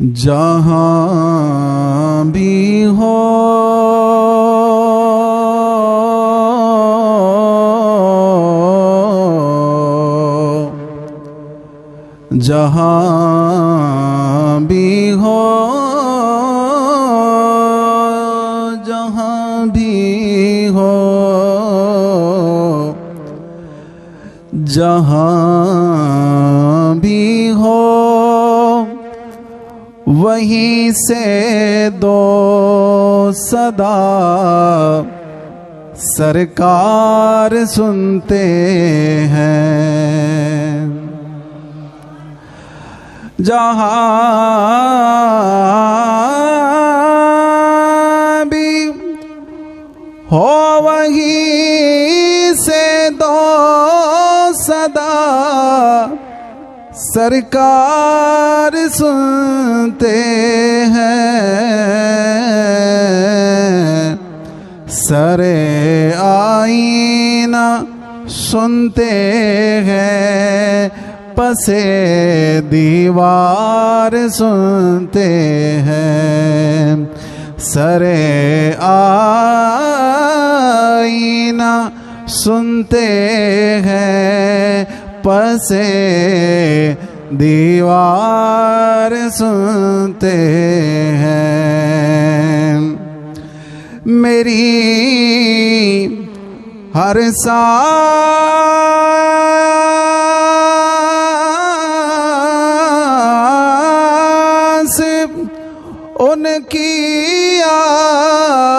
जहाँ भी हो जहाँ भी हो जहाँ भी हो जहाँ भी हो वहीं से दो सदा सरकार सुनते हैं। जहाँ भी हो वहीं से दो सदा सरकार सुनते हैं। सरे आईना सुनते हैं, पसे दीवार सुनते हैं। सरे आईना सुनते हैं, पसे दीवार सुनते हैं। मेरी हर सांस उनकी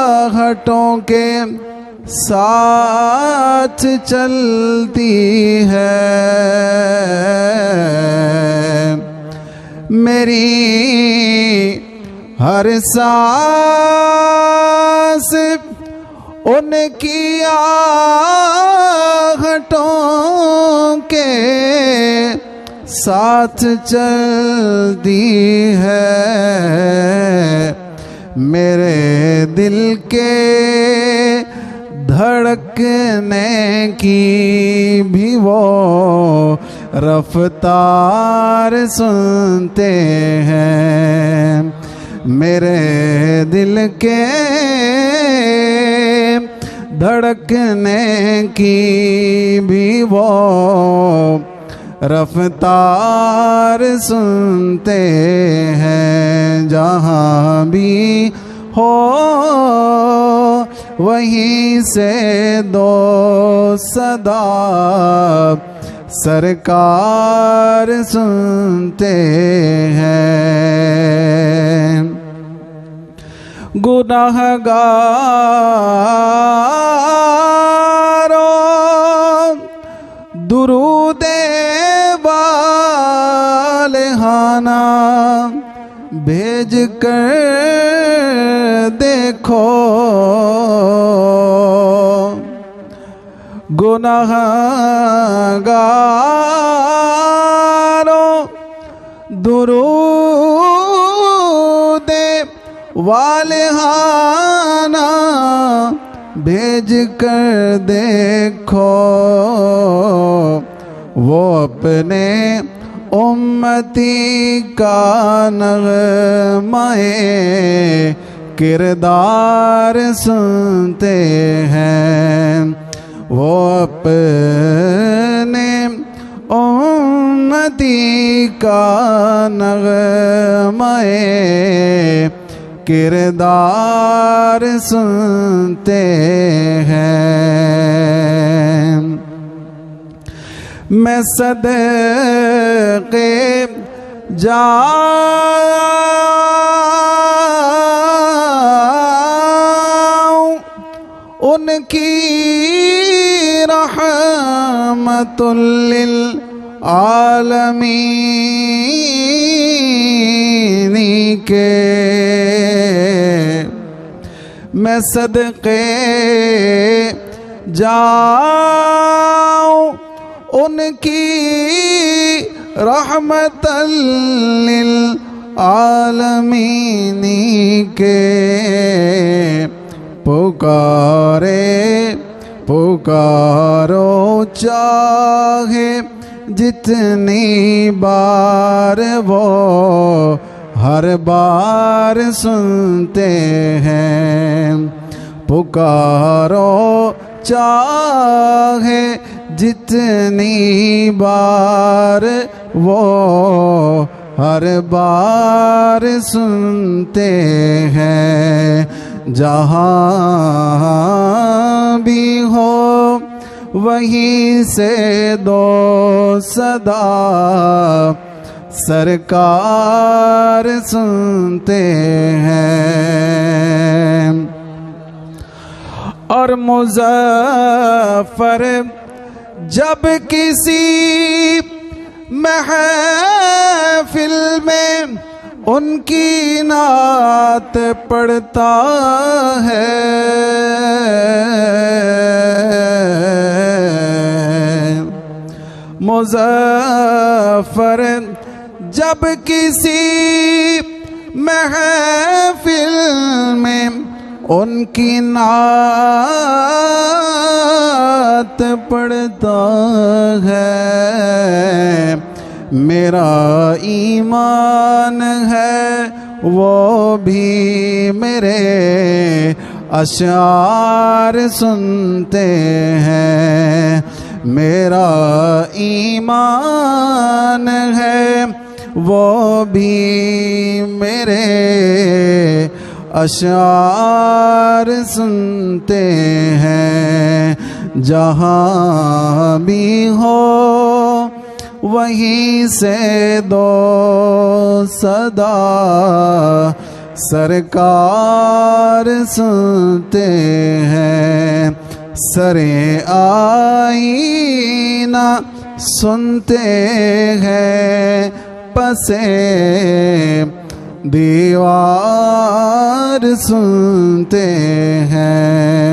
आहटों के साथ चलती है। मेरी हर सांस उनकी आहटों के साथ चलती है। मेरे दिल के धड़कने की भी वो रफ्तार सुनते हैं। मेरे दिल के धड़कने की भी वो रफ्तार सुनते हैं। जहाँ भी हो वहीं से दो सदा सरकार सुनते हैं। गुनाहगारों दुरूदे वालेहाना भेज कर देखो। गुनाहगारों दुरूदे वालेहाना भेज कर देखो। वो अपने उम्मती का नग़्माए किरदार सुनते हैं। वो अपने उम्मती का नग़्माए किरदार सुनते हैं। मैं सदक़े जाऊं उनकी रहमतुल लिल आलमीन के। मैं सदक़े जाऊं उनकी रहमतुल लिल आलमीन के। पुकारे पुकारो चाहे जितनी बार वो हर बार सुनते हैं। पुकारो चाहे जितनी बार वो हर बार सुनते हैं। जहाँ भी हो वहीं से दो सदा सरकार सुनते हैं। और मुज़फ़्फ़र जब किसी महफ़िल में उनकी नात पढ़ता है, मुज़फ़्फ़र जब किसी महफ़िल में उनकी नात पढ़ता है, मेरा ईमान है वो भी मेरे अशार सुनते हैं। मेरा ईमान है वो भी मेरे अशार सुनते हैं। जहाँ भी हो वहीं से दो सदा सरकार सुनते हैं। सरे आईना सुनते हैं, पसे दीवार सुनते हैं।